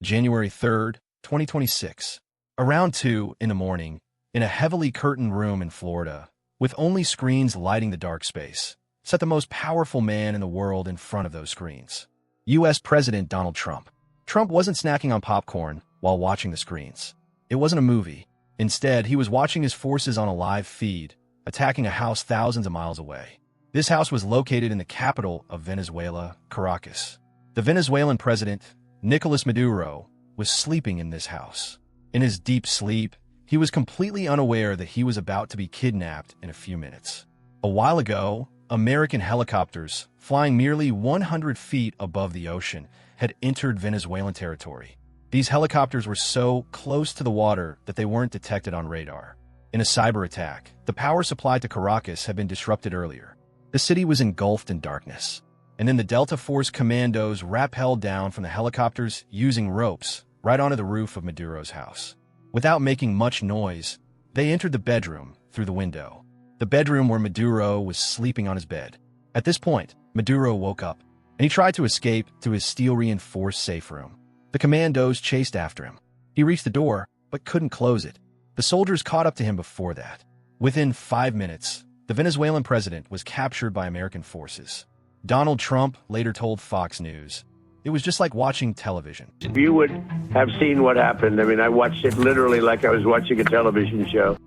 January 3rd, 2026. Around 2 in the morning, in a heavily curtained room in Florida, with only screens lighting the dark space, sat the most powerful man in the world in front of those screens. U.S. President Donald Trump. Trump wasn't snacking on popcorn while watching the screens. It wasn't a movie. Instead, he was watching his forces on a live feed, attacking a house thousands of miles away. This house was located in the capital of Venezuela, Caracas. The Venezuelan president, Nicolás Maduro, was sleeping in this house. In his deep sleep, he was completely unaware that he was about to be kidnapped in a few minutes. A while ago, American helicopters, flying merely 100 feet above the ocean, had entered Venezuelan territory. These helicopters were so close to the water that they weren't detected on radar. In a cyber attack, the power supply to Caracas had been disrupted earlier. The city was engulfed in darkness. And then the Delta Force commandos rappelled down from the helicopters using ropes right onto the roof of Maduro's house. Without making much noise, they entered the bedroom through the window. The bedroom where Maduro was sleeping on his bed. At this point, Maduro woke up, and he tried to escape to his steel-reinforced safe room. The commandos chased after him. He reached the door, but couldn't close it. The soldiers caught up to him before that. Within 5 minutes, the Venezuelan president was captured by American forces. Donald Trump later told Fox News, "It was just like watching television." You would have seen what happened. I mean, I watched it literally like I was watching a television show.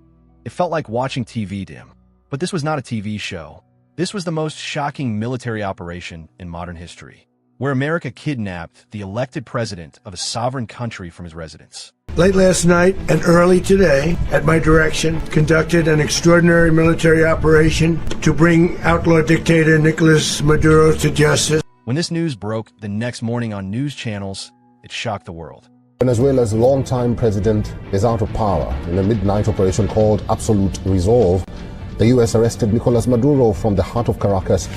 It felt like watching TV dim. But this was not a TV show. This was the most shocking military operation in modern history, where America kidnapped the elected president of a sovereign country from his residence. Late last night and early today, at my direction, conducted an extraordinary military operation to bring outlaw dictator Nicolás Maduro to justice. When this news broke the next morning on news channels, it shocked the world. Venezuela's longtime president is out of power. In a midnight operation called Absolute Resolve, the U.S. arrested Nicolás Maduro from the heart of Caracas.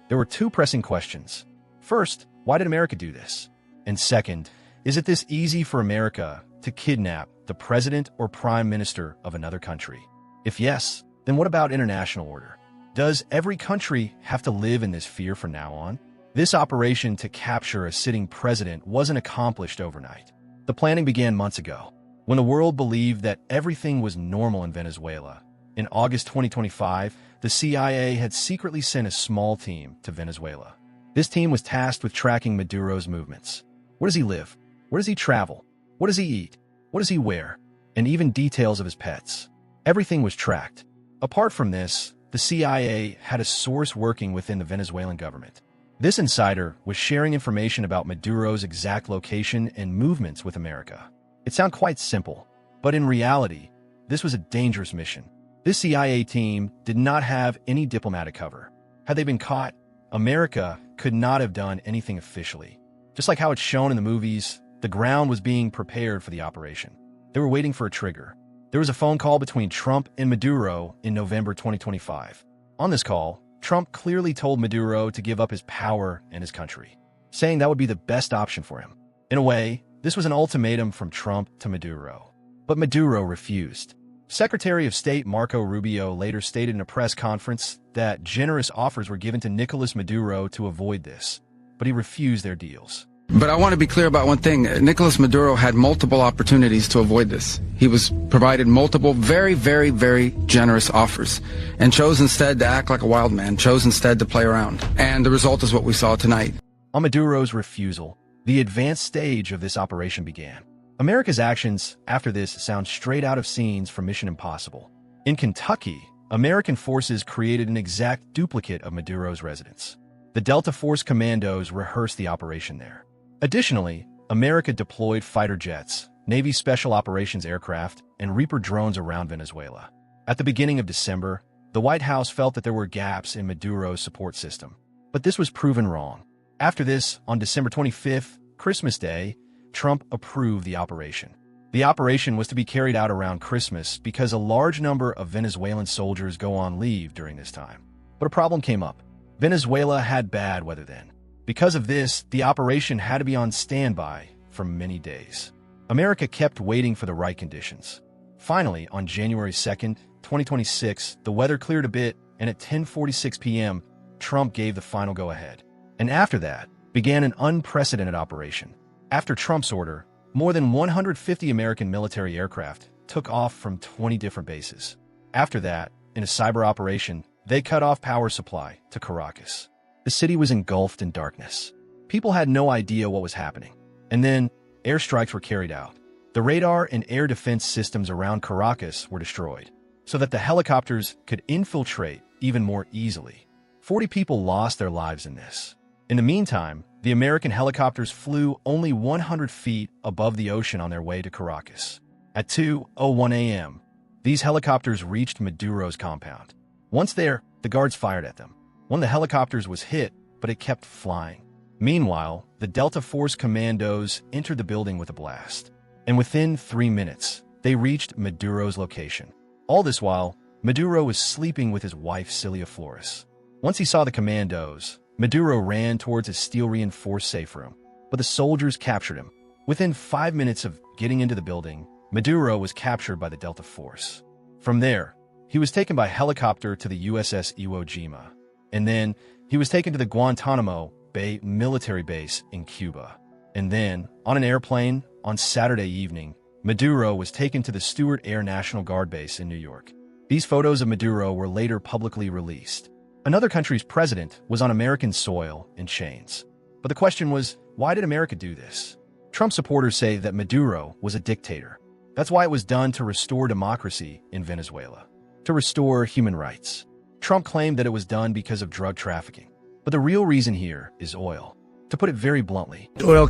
There were two pressing questions. First, why did America do this? And second, is it this easy for America to kidnap the president or prime minister of another country? If yes, then what about international order? Does every country have to live in this fear from now on? This operation to capture a sitting president wasn't accomplished overnight. The planning began months ago, when the world believed that everything was normal in Venezuela. In August 2025, the CIA had secretly sent a small team to Venezuela. This team was tasked with tracking Maduro's movements. Where does he live? Where does he travel? What does he eat? What does he wear? And even details of his pets. Everything was tracked. Apart from this, the CIA had a source working within the Venezuelan government. This insider was sharing information about Maduro's exact location and movements with America. It sounded quite simple, but in reality, this was a dangerous mission. This CIA team did not have any diplomatic cover. Had they been caught, America could not have done anything officially. Just like how it's shown in the movies, the ground was being prepared for the operation. They were waiting for a trigger. There was a phone call between Trump and Maduro in November 2025. On this call, Trump clearly told Maduro to give up his power and his country, saying that would be the best option for him. In a way, this was an ultimatum from Trump to Maduro. But Maduro refused. Secretary of State Marco Rubio later stated in a press conference that generous offers were given to Nicolás Maduro to avoid this, but he refused their deals. But I want to be clear about one thing. Nicolás Maduro had multiple opportunities to avoid this. He was provided multiple very, very, very generous offers and chose instead to act like a wild man, chose instead to play around. And the result is what we saw tonight. On Maduro's refusal, the advanced stage of this operation began. America's actions after this sound straight out of scenes from Mission Impossible. In Kentucky, American forces created an exact duplicate of Maduro's residence. The Delta Force commandos rehearsed the operation there. Additionally, America deployed fighter jets, Navy Special Operations aircraft, and Reaper drones around Venezuela. At the beginning of December, the White House felt that there were gaps in Maduro's support system. But this was proven wrong. After this, on December 25th, Christmas Day, Trump approved the operation. The operation was to be carried out around Christmas because a large number of Venezuelan soldiers go on leave during this time. But a problem came up. Venezuela had bad weather then. Because of this, the operation had to be on standby for many days. America kept waiting for the right conditions. Finally, on January 2nd, 2026, the weather cleared a bit, and at 10:46 p.m., Trump gave the final go-ahead. And after that, began an unprecedented operation. After Trump's order, more than 150 American military aircraft took off from 20 different bases. After that, in a cyber operation, they cut off power supply to Caracas. The city was engulfed in darkness. People had no idea what was happening. And then, airstrikes were carried out. The radar and air defense systems around Caracas were destroyed, so that the helicopters could infiltrate even more easily. 40 people lost their lives in this. In the meantime, the American helicopters flew only 100 feet above the ocean on their way to Caracas. At 2:01 a.m., these helicopters reached Maduro's compound. Once there, the guards fired at them. One of the helicopters was hit, but it kept flying. Meanwhile, the Delta Force commandos entered the building with a blast. And within 3 minutes, they reached Maduro's location. All this while, Maduro was sleeping with his wife Cilia Flores. Once he saw the commandos, Maduro ran towards a steel-reinforced safe room, but the soldiers captured him. Within 5 minutes of getting into the building, Maduro was captured by the Delta Force. From there, he was taken by helicopter to the USS Iwo Jima, and then he was taken to the Guantanamo Bay military base in Cuba. And then, on an airplane, on Saturday evening, Maduro was taken to the Stewart Air National Guard base in New York. These photos of Maduro were later publicly released. Another country's president was on American soil in chains. But the question was, why did America do this? Trump supporters say that Maduro was a dictator. That's why it was done to restore democracy in Venezuela, to restore human rights. Trump claimed that it was done because of drug trafficking. But the real reason here is oil. To put it very bluntly, Oil,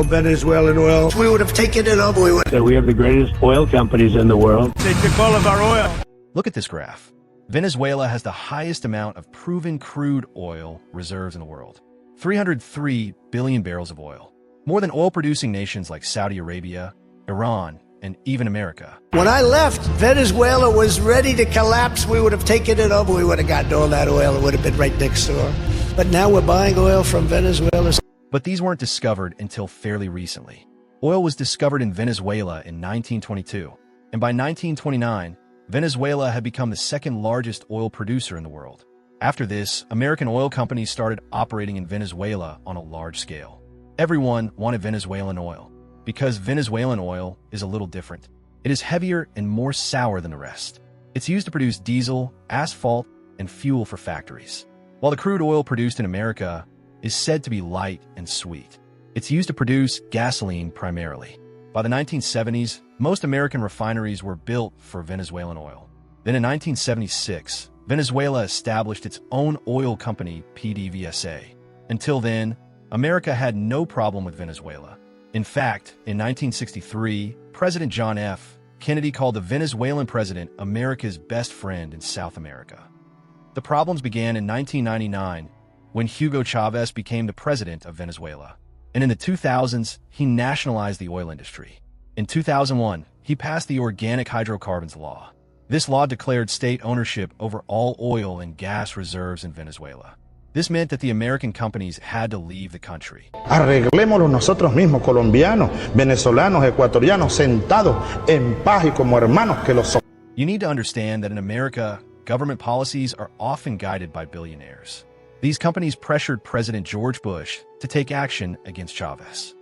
Venezuelan oil. We would have taken it up. We have the greatest oil companies in the world. They took all of our oil. look at this graph. Venezuela has the highest amount of proven crude oil reserves in the world. 303 billion barrels of oil. More than oil-producing nations like Saudi Arabia, Iran, and even America. When I left, Venezuela was ready to collapse. We would have taken it over. We would have gotten all that oil. It would have been right next door. But now we're buying oil from Venezuela. But these weren't discovered until fairly recently. Oil was discovered in Venezuela in 1922, and by 1929, Venezuela had become the second largest oil producer in the world. After this, American oil companies started operating in Venezuela on a large scale. Everyone wanted Venezuelan oil, because Venezuelan oil is a little different. It is heavier and more sour than the rest. It's used to produce diesel, asphalt, and fuel for factories. While the crude oil produced in America is said to be light and sweet, it's used to produce gasoline primarily. By the 1970s, most American refineries were built for Venezuelan oil. Then in 1976, Venezuela established its own oil company, PDVSA. Until then, America had no problem with Venezuela. In fact, in 1963, President John F. Kennedy called the Venezuelan president America's best friend in South America. The problems began in 1999 when Hugo Chavez became the president of Venezuela. And in the 2000s, he nationalized the oil industry. In 2001, he passed the Organic Hydrocarbons Law. This law declared state ownership over all oil and gas reserves in Venezuela. This meant that the American companies had to leave the country. Arreglémoslo nosotros mismos, colombianos, venezolanos, ecuatorianos, sentados en paz y como hermanos que los somos. You need to understand that in America, government policies are often guided by billionaires. These companies pressured President George Bush to take action against Chavez.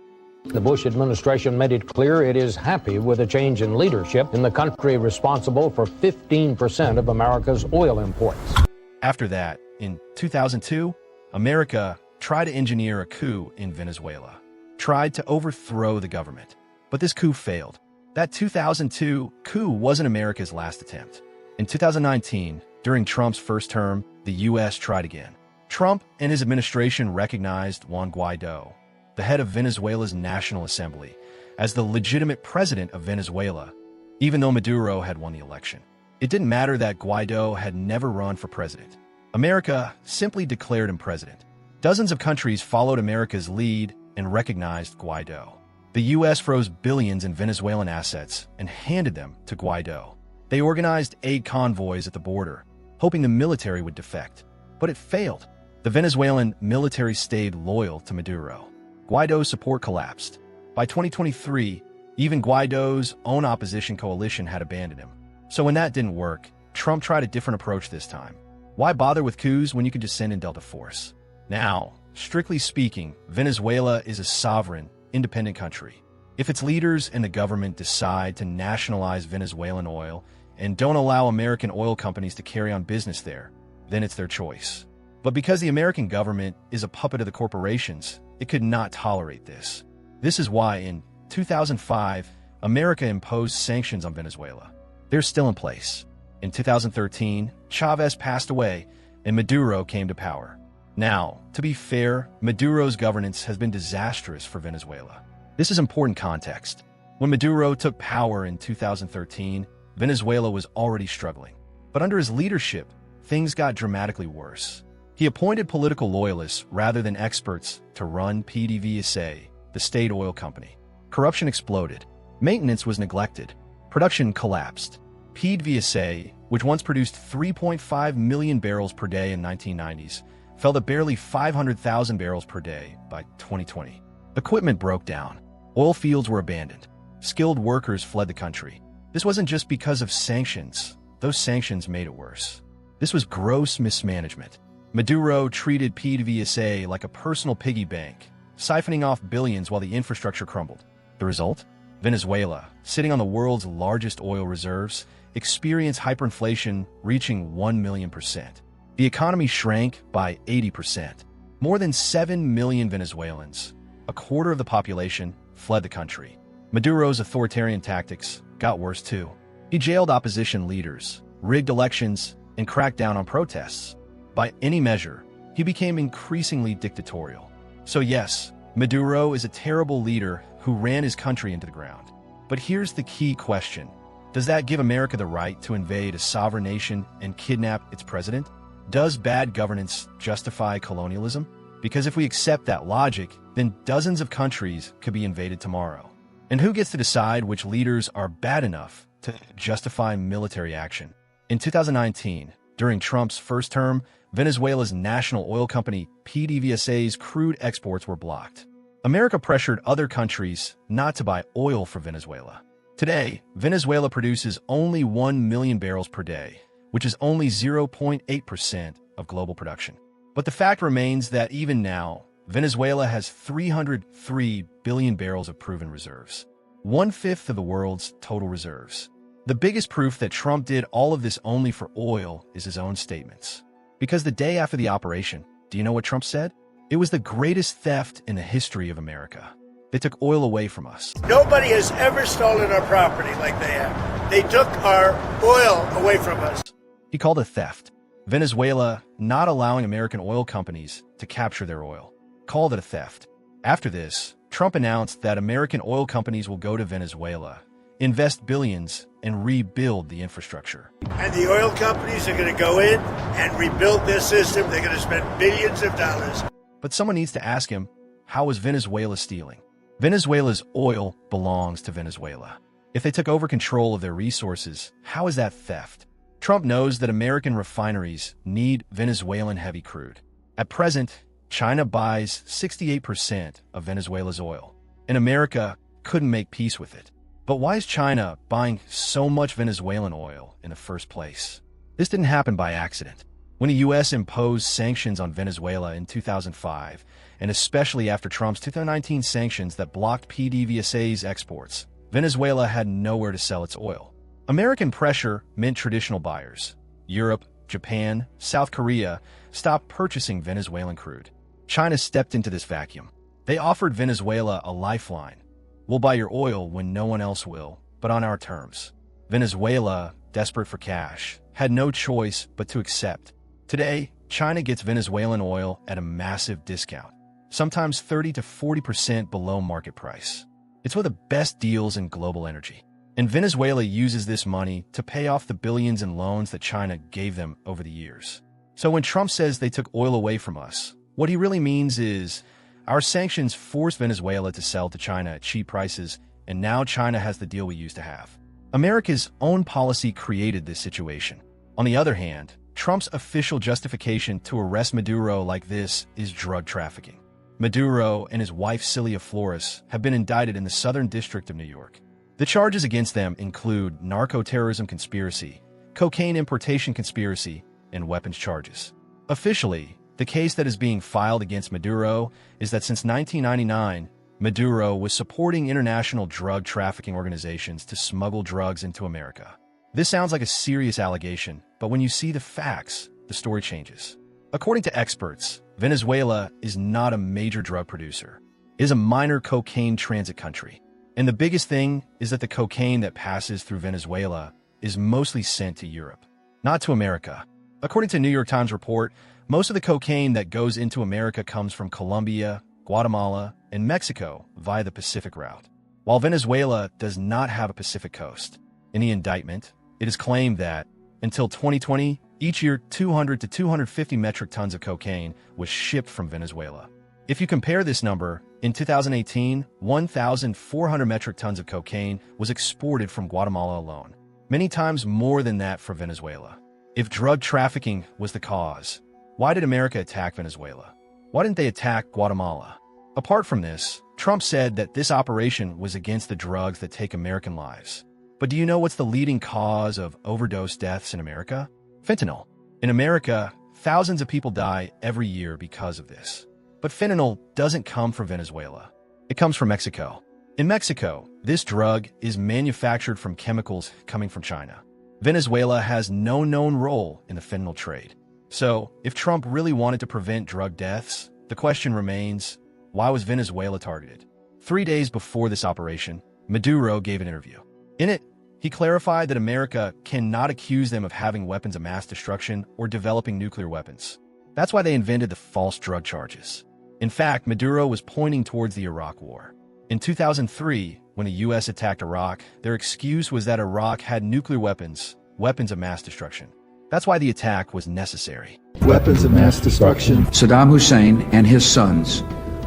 The Bush administration made it clear it is happy with a change in leadership in the country responsible for 15% of America's oil imports. After that, in 2002, America tried to engineer a coup in Venezuela, tried to overthrow the government. But this coup failed. That 2002 coup wasn't America's last attempt. In 2019, during Trump's first term, the U.S. tried again. Trump and his administration recognized Juan Guaido, the head of Venezuela's National Assembly, as the legitimate president of Venezuela, even though Maduro had won the election. It didn't matter that Guaido had never run for president. America simply declared him president. Dozens of countries followed America's lead and recognized Guaido. The U.S. froze billions in Venezuelan assets and handed them to Guaido. They organized aid convoys at the border, hoping the military would defect. But it failed. The Venezuelan military stayed loyal to Maduro. Guaido's support collapsed. By 2023, even Guaido's own opposition coalition had abandoned him. So when that didn't work, Trump tried a different approach this time. Why bother with coups when you could just send in Delta Force? Now, strictly speaking, Venezuela is a sovereign, independent country. If its leaders and the government decide to nationalize Venezuelan oil and don't allow American oil companies to carry on business there, then it's their choice. But because the American government is a puppet of the corporations, it could not tolerate this. This is why in 2005, America imposed sanctions on Venezuela. They're still in place. In 2013, Chavez passed away and Maduro came to power. Now, to be fair, Maduro's governance has been disastrous for Venezuela. This is important context. When Maduro took power in 2013, Venezuela was already struggling. But under his leadership, things got dramatically worse. He appointed political loyalists rather than experts to run PDVSA, the state oil company. Corruption exploded. Maintenance was neglected. Production collapsed. PDVSA, which once produced 3.5 million barrels per day in 1990s, fell to barely 500,000 barrels per day by 2020. Equipment broke down. Oil fields were abandoned. Skilled workers fled the country. This wasn't just because of sanctions. Those sanctions made it worse. This was gross mismanagement. Maduro treated PDVSA like a personal piggy bank, siphoning off billions while the infrastructure crumbled. The result? Venezuela, sitting on the world's largest oil reserves, experienced hyperinflation reaching 1 million%. The economy shrank by 80%. More than 7 million Venezuelans, a quarter of the population, fled the country. Maduro's authoritarian tactics got worse too. He jailed opposition leaders, rigged elections, and cracked down on protests. By any measure, he became increasingly dictatorial. So yes, Maduro is a terrible leader who ran his country into the ground. But here's the key question. Does that give America the right to invade a sovereign nation and kidnap its president? Does bad governance justify colonialism? Because if we accept that logic, then dozens of countries could be invaded tomorrow. And who gets to decide which leaders are bad enough to justify military action? In 2019, during Trump's first term, Venezuela's national oil company PDVSA's crude exports were blocked. America pressured other countries not to buy oil from Venezuela. Today, Venezuela produces only 1 million barrels per day, which is only 0.8% of global production. But the fact remains that even now, Venezuela has 303 billion barrels of proven reserves, 1/5 of the world's total reserves. The biggest proof that Trump did all of this only for oil is his own statements. Because the day after the operation, do you know what Trump said? It was the greatest theft in the history of America. They took oil away from us. Nobody has ever stolen our property like they have. They took our oil away from us. He called it theft. Venezuela not allowing American oil companies to capture their oil. Called it a theft. After this, Trump announced that American oil companies will go to Venezuela, invest billions, and rebuild the infrastructure. And the oil companies are going to go in and rebuild their system. They're going to spend billions of dollars. But someone needs to ask him, how is Venezuela stealing? Venezuela's oil belongs to Venezuela. If they took over control of their resources, how is that theft? Trump knows that American refineries need Venezuelan heavy crude. At present, China buys 68% of Venezuela's oil, and America couldn't make peace with it. But why is China buying so much Venezuelan oil in the first place? This didn't happen by accident. When the U.S. imposed sanctions on Venezuela in 2005, and especially after Trump's 2019 sanctions that blocked PDVSA's exports, Venezuela had nowhere to sell its oil. American pressure meant traditional buyers, Europe, Japan, South Korea, stopped purchasing Venezuelan crude. China stepped into this vacuum. They offered Venezuela a lifeline. We'll buy your oil when no one else will, but on our terms. Venezuela, desperate for cash, had no choice but to accept. Today, China gets Venezuelan oil at a massive discount, sometimes 30 to 40% below market price. It's one of the best deals in global energy. And Venezuela uses this money to pay off the billions in loans that China gave them over the years. So when Trump says they took oil away from us, what he really means is our sanctions forced Venezuela to sell to China at cheap prices, and now China has the deal we used to have. America's own policy created this situation. On the other hand, Trump's official justification to arrest Maduro like this is drug trafficking. Maduro and his wife Cilia Flores have been indicted in the Southern District of New York. The charges against them include narco-terrorism conspiracy, cocaine importation conspiracy, and weapons charges. Officially, the case that is being filed against Maduro is that since 1999, Maduro was supporting international drug trafficking organizations to smuggle drugs into America. This sounds like a serious allegation, but when you see the facts, the story changes. According to experts, Venezuela is not a major drug producer. It is a minor cocaine transit country. And the biggest thing is that the cocaine that passes through Venezuela is mostly sent to Europe, not to America. According to a New York Times report, most of the cocaine that goes into America comes from Colombia, Guatemala, and Mexico via the Pacific route, while Venezuela does not have a Pacific coast. In the indictment, it is claimed that, until 2020, each year 200 to 250 metric tons of cocaine was shipped from Venezuela. If you compare this number, in 2018, 1,400 metric tons of cocaine was exported from Guatemala alone, many times more than that for Venezuela. If drug trafficking was the cause, why did America attack Venezuela? Why didn't they attack Guatemala? Apart from this, Trump said that this operation was against the drugs that take American lives. But do you know what's the leading cause of overdose deaths in America? Fentanyl. In America, thousands of people die every year because of this. But fentanyl doesn't come from Venezuela. It comes from Mexico. In Mexico, this drug is manufactured from chemicals coming from China. Venezuela has no known role in the fentanyl trade. So, if Trump really wanted to prevent drug deaths, the question remains, why was Venezuela targeted? 3 days before this operation, Maduro gave an interview. In it, he clarified that America cannot accuse them of having weapons of mass destruction or developing nuclear weapons. That's why they invented the false drug charges. In fact, Maduro was pointing towards the Iraq War. In 2003, when the U.S. attacked Iraq, their excuse was that Iraq had nuclear weapons of mass destruction. That's why the attack was necessary. Weapons of mass destruction. Saddam Hussein and his sons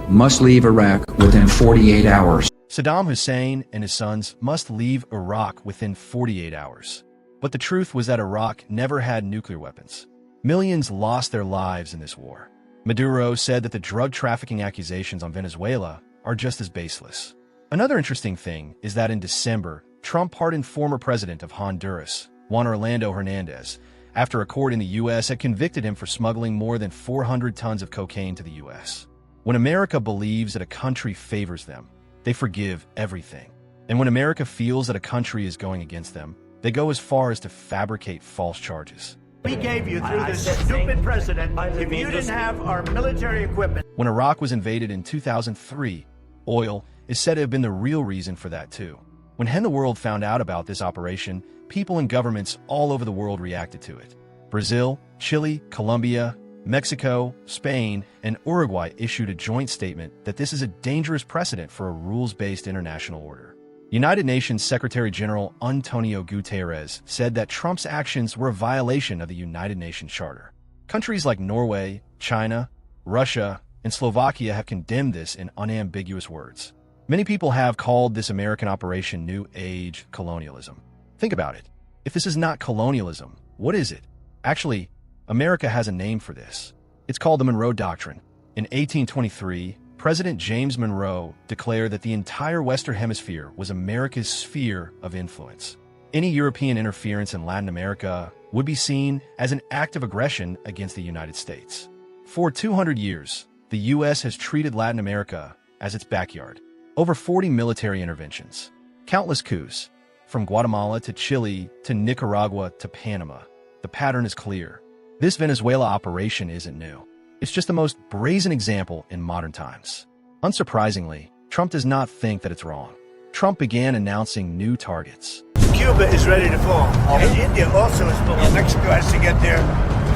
must leave Iraq within 48 hours. Saddam Hussein and his sons must leave Iraq within 48 hours. But the truth was that Iraq never had nuclear weapons. Millions lost their lives in this war. Maduro said that the drug trafficking accusations on Venezuela are just as baseless. Another interesting thing is that in December, Trump pardoned former president of Honduras, Juan Orlando Hernandez, after a court in the U.S. had convicted him for smuggling more than 400 tons of cocaine to the U.S. When America believes that a country favors them, they forgive everything. And when America feels that a country is going against them, they go as far as to fabricate false charges. We gave you through this stupid president if you didn't have our military equipment. When Iraq was invaded in 2003, oil is said to have been the real reason for that too. When the world found out about this operation, people and governments all over the world reacted to it. Brazil, Chile, Colombia, Mexico, Spain, and Uruguay issued a joint statement that this is a dangerous precedent for a rules-based international order. United Nations Secretary-General Antonio Guterres said that Trump's actions were a violation of the United Nations Charter. Countries like Norway, China, Russia, and Slovakia have condemned this in unambiguous words. Many people have called this American operation New Age colonialism. Think about it. If this is not colonialism, what is it? Actually, America has a name for this. It's called the Monroe Doctrine. In 1823, President James Monroe declared that the entire Western Hemisphere was America's sphere of influence. Any European interference in Latin America would be seen as an act of aggression against the United States. For 200 years, the U.S. has treated Latin America as its backyard. Over 40 military interventions, countless coups, from Guatemala to Chile to Nicaragua to Panama. The pattern is clear. This Venezuela operation isn't new. It's just the most brazen example in modern times. Unsurprisingly, Trump does not think that it's wrong. Trump began announcing new targets. Cuba is ready to fall. And India also is falling. Mexico has to get their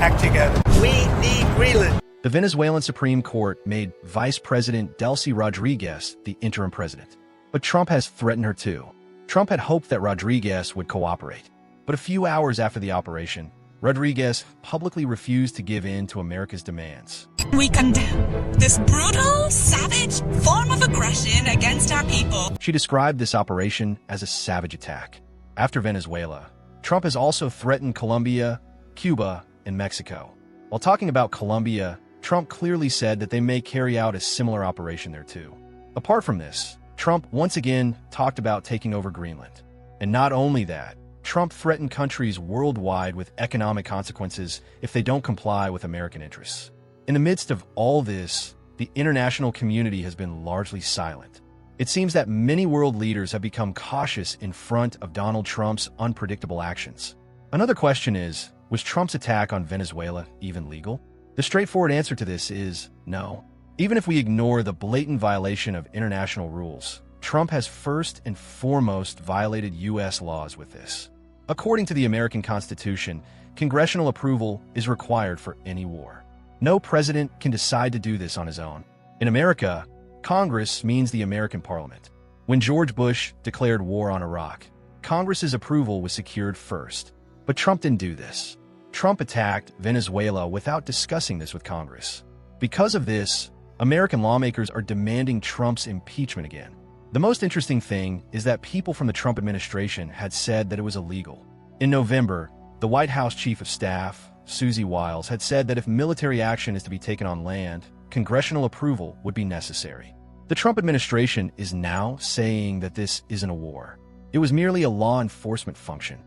act together. We need Greenland. The Venezuelan Supreme Court made Vice President Delcy Rodriguez the interim president. But Trump has threatened her too. Trump had hoped that Rodriguez would cooperate. But a few hours after the operation, Rodriguez publicly refused to give in to America's demands. We condemn this brutal, savage form of aggression against our people. She described this operation as a savage attack. After Venezuela, Trump has also threatened Colombia, Cuba, and Mexico. While talking about Colombia, Trump clearly said that they may carry out a similar operation there too. Apart from this, Trump once again talked about taking over Greenland. And not only that, Trump threatened countries worldwide with economic consequences if they don't comply with American interests. In the midst of all this, the international community has been largely silent. It seems that many world leaders have become cautious in front of Donald Trump's unpredictable actions. Another question is, was Trump's attack on Venezuela even legal? The straightforward answer to this is no. Even if we ignore the blatant violation of international rules, Trump has first and foremost violated U.S. laws with this. According to the American Constitution, congressional approval is required for any war. No president can decide to do this on his own. In America, Congress means the American Parliament. When George Bush declared war on Iraq, Congress's approval was secured first. But Trump didn't do this. Trump attacked Venezuela without discussing this with Congress. Because of this, American lawmakers are demanding Trump's impeachment again. The most interesting thing is that people from the Trump administration had said that it was illegal. In November, the White House Chief of Staff, Susie Wiles, had said that if military action is to be taken on land, congressional approval would be necessary. The Trump administration is now saying that this isn't a war. It was merely a law enforcement function,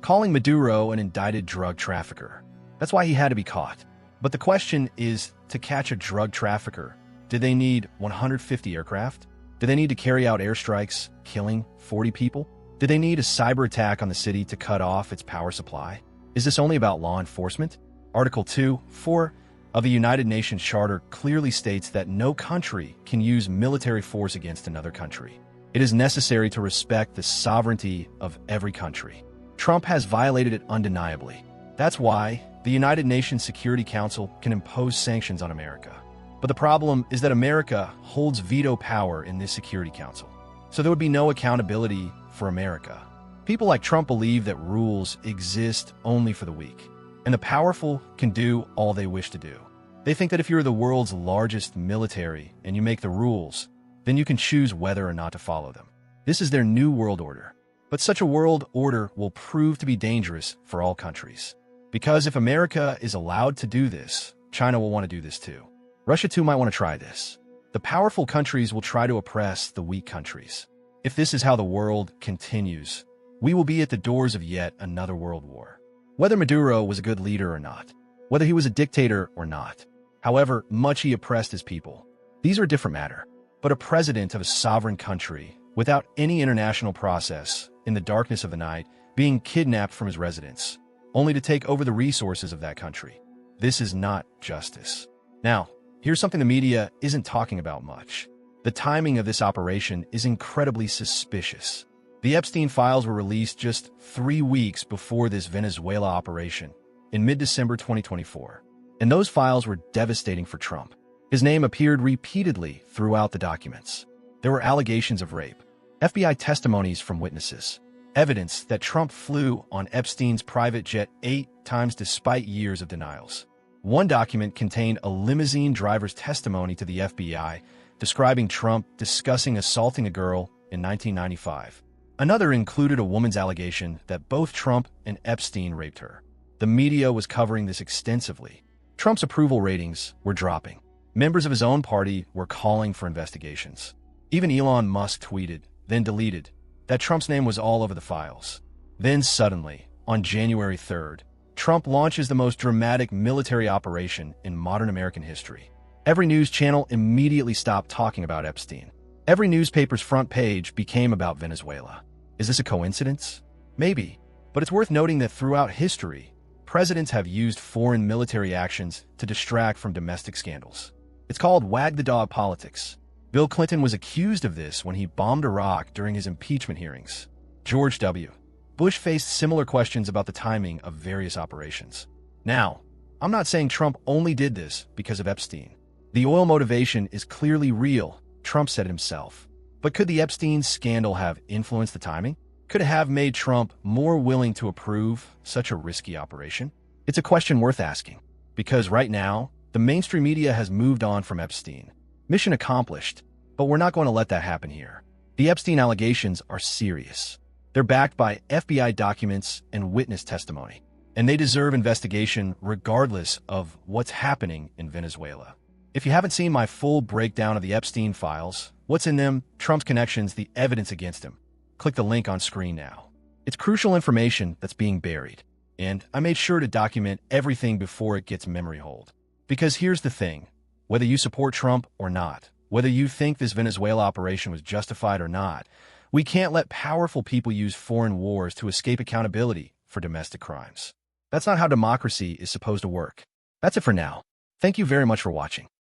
calling Maduro an indicted drug trafficker. That's why he had to be caught. But the question is, to catch a drug trafficker, did they need 150 aircraft? Did they need to carry out airstrikes, killing 40 people? Did they need a cyber attack on the city to cut off its power supply? Is this only about law enforcement? Article 2.4 of the United Nations Charter clearly states that no country can use military force against another country. It is necessary to respect the sovereignty of every country. Trump has violated it undeniably. That's why the United Nations Security Council can impose sanctions on America. But the problem is that America holds veto power in this Security Council. So there would be no accountability for America. People like Trump believe that rules exist only for the weak, and the powerful can do all they wish to do. They think that if you're the world's largest military and you make the rules, then you can choose whether or not to follow them. This is their new world order. But such a world order will prove to be dangerous for all countries. Because if America is allowed to do this, China will want to do this too. Russia too might want to try this. The powerful countries will try to oppress the weak countries. If this is how the world continues, we will be at the doors of yet another world war. Whether Maduro was a good leader or not, whether he was a dictator or not, however much he oppressed his people, these are a different matter. But a president of a sovereign country, without any international process, in the darkness of the night, being kidnapped from his residence, only to take over the resources of that country. This is not justice. Now, here's something the media isn't talking about much. The timing of this operation is incredibly suspicious. The Epstein files were released just 3 weeks before this Venezuela operation, in mid-December 2024. And those files were devastating for Trump. His name appeared repeatedly throughout the documents. There were allegations of rape, FBI testimonies from witnesses, evidence that Trump flew on Epstein's private jet 8 times despite years of denials. One document contained a limousine driver's testimony to the FBI describing Trump discussing assaulting a girl in 1995. Another included a woman's allegation that both Trump and Epstein raped her. The media was covering this extensively. Trump's approval ratings were dropping. Members of his own party were calling for investigations. Even Elon Musk tweeted, then deleted, that Trump's name was all over the files. Then suddenly, on January 3rd, Trump launches the most dramatic military operation in modern American history. Every news channel immediately stopped talking about Epstein. Every newspaper's front page became about Venezuela. Is this a coincidence? Maybe, but it's worth noting that throughout history, presidents have used foreign military actions to distract from domestic scandals. It's called wag the dog politics. Bill Clinton was accused of this when he bombed Iraq during his impeachment hearings. George W. Bush faced similar questions about the timing of various operations. Now, I'm not saying Trump only did this because of Epstein. The oil motivation is clearly real, Trump said it himself. But could the Epstein scandal have influenced the timing? Could it have made Trump more willing to approve such a risky operation? It's a question worth asking, because right now, the mainstream media has moved on from Epstein. Mission accomplished, but we're not going to let that happen here. The Epstein allegations are serious. They're backed by FBI documents and witness testimony, and they deserve investigation regardless of what's happening in Venezuela. If you haven't seen my full breakdown of the Epstein files, what's in them, Trump's connections, the evidence against him, click the link on screen now. It's crucial information that's being buried, and I made sure to document everything before it gets memory hold. Because here's the thing, whether you support Trump or not, Whether you think this Venezuela operation was justified or not, we can't let powerful people use foreign wars to escape accountability for domestic crimes. That's not how democracy is supposed to work. That's it for now. Thank you very much for watching.